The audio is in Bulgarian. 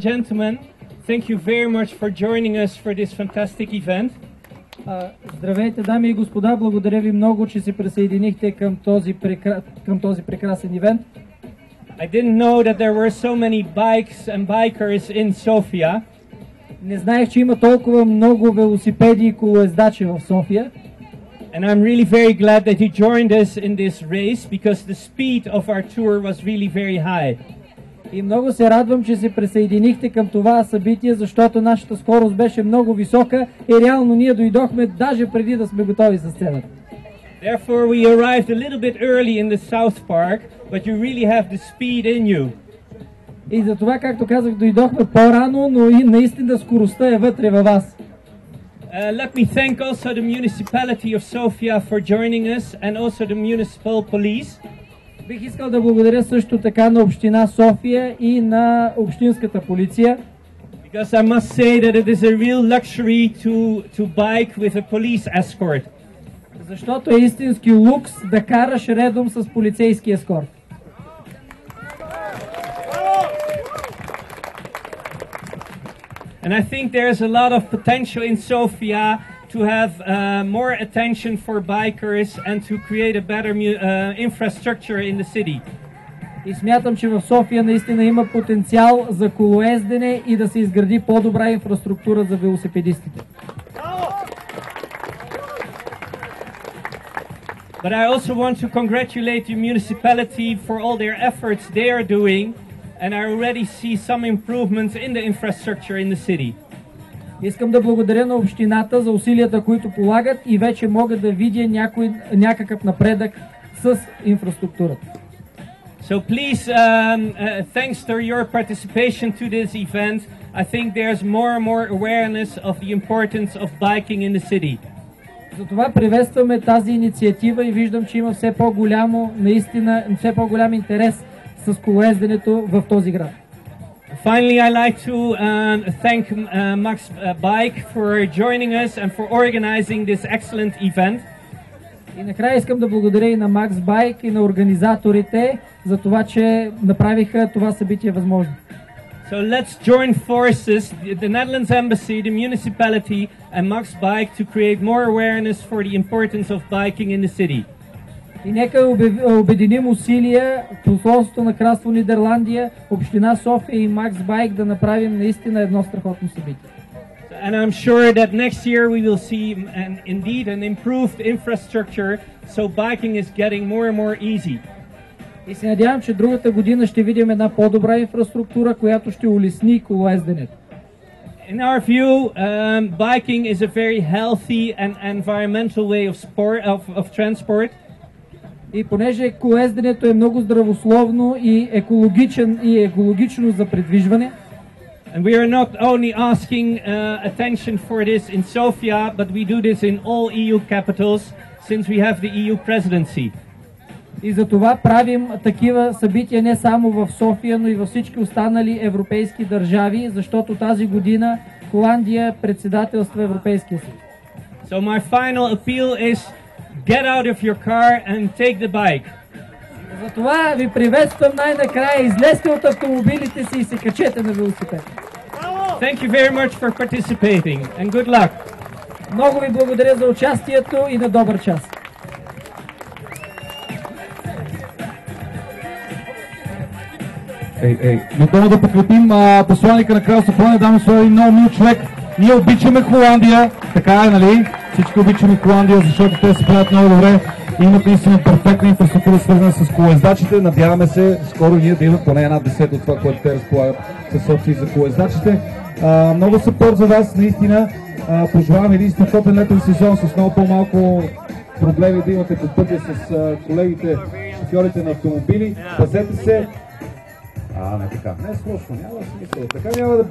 Gentlemen, thank you very much for joining us for this fantastic event. Здравейте, дами и господа, благодаря ви много, че се присъединихте към този прекрасен ивент. I didn't know that there were so many bikes and bikers in Sofia. Не знаех, че има толкова много велосипеди и колоездачи в София. And I'm really very glad that you joined us in this race because the speed of our tour was really very high. И много се радвам, че се присъединихте към това събитие, защото нашата скорост беше много висока и реално ние дойдохме даже преди да сме готови с сцената. Therefore we arrived a little bit early in the South Park, but you really have the speed in you. И за това, както казах, дойдохме по-рано, но и наистина скоростта е вътре във вас. Let me thank also the municipality of Sofia for joining us and also the municipal police. Бих искал да благодаря също така на община София и на общинската полиция. Because I must say that it is a real luxury to bike with a police escort. Защото е истински лукс да караш редом с полицейски ескорт. And I think there's a lot of potential in Sofia to have more attention for bikers and to create a better infrastructure in the city. И смятам, че в София наистина има потенциал за колоездене и да се изгради по-добра инфраструктура за велосипедистите. But I also want to congratulate the municipality for all their efforts they are doing, and I already see some improvements in the infrastructure in the city. Искам да благодаря на общината за усилията, които полагат и вече мога да видя някакъв напредък с инфраструктурата. So please, thanks to your participation to this event, I think there's more and more awareness of the importance of biking in the city. Затова приветстваме тази инициатива и виждам, че има все по-голям интерес с колоезденето в този град. Finally, I'd like to thank Max Bike for joining us and for organizing this excellent event. И накрая искам да благодаря и на Max Bike и на организаторите за това, че направиха това събитие възможно. So let's join forces, the Netherlands Embassy, the municipality and Max Bike to create more awareness for the importance of biking in the city. И нека обединим усилия, посолството на Кралство Нидерландия, община София и Max Bike да направим наистина едно страхотно събитие. And I'm sure that next year we will see indeed an improved infrastructure, so biking is getting more and more easy. И се надявам, че другата година ще видим една по-добра инфраструктура, която ще улесни колоезденето. In our view, biking is a very healthy and environmental way of transport. И понеже колоезденето е много здравословно и екологично за придвижване. And we are not only asking attention for this in Sofia, but we do this in all EU capitals since we have the EU presidency. И за това правим такива събития не само в София, но и във всички останали европейски държави, защото тази година Холандия председателства Европейския съюз. So my final appeal is get out of your car and take the bike. Затова ви приветствам най-накрая, излезте от автомобилите си и се качете на велосипед. Thank you very much for participating and good luck. Много ви благодаря за участието и на добър час. Готово да подкрепим посланника на Кралство Холандия, дами и господа, много мил човек. Ние обичаме Холандия, така е, нали? Всички обичаме Холандия, защото те се правят много добре и имат наистина перфектна инфраструктура, свързана с колоездачите. Надяваме се скоро ние да имат поне една десета от това, което те разполагат със опции за колоездачите. Много съпорт за вас, наистина. Пожелавам един страхотен летен сезон с много по-малко проблеми да имате по пътя с колегите, шофьорите на автомобили. Пазете се. Не така. Не е сложно, няма смисъл. Така няма да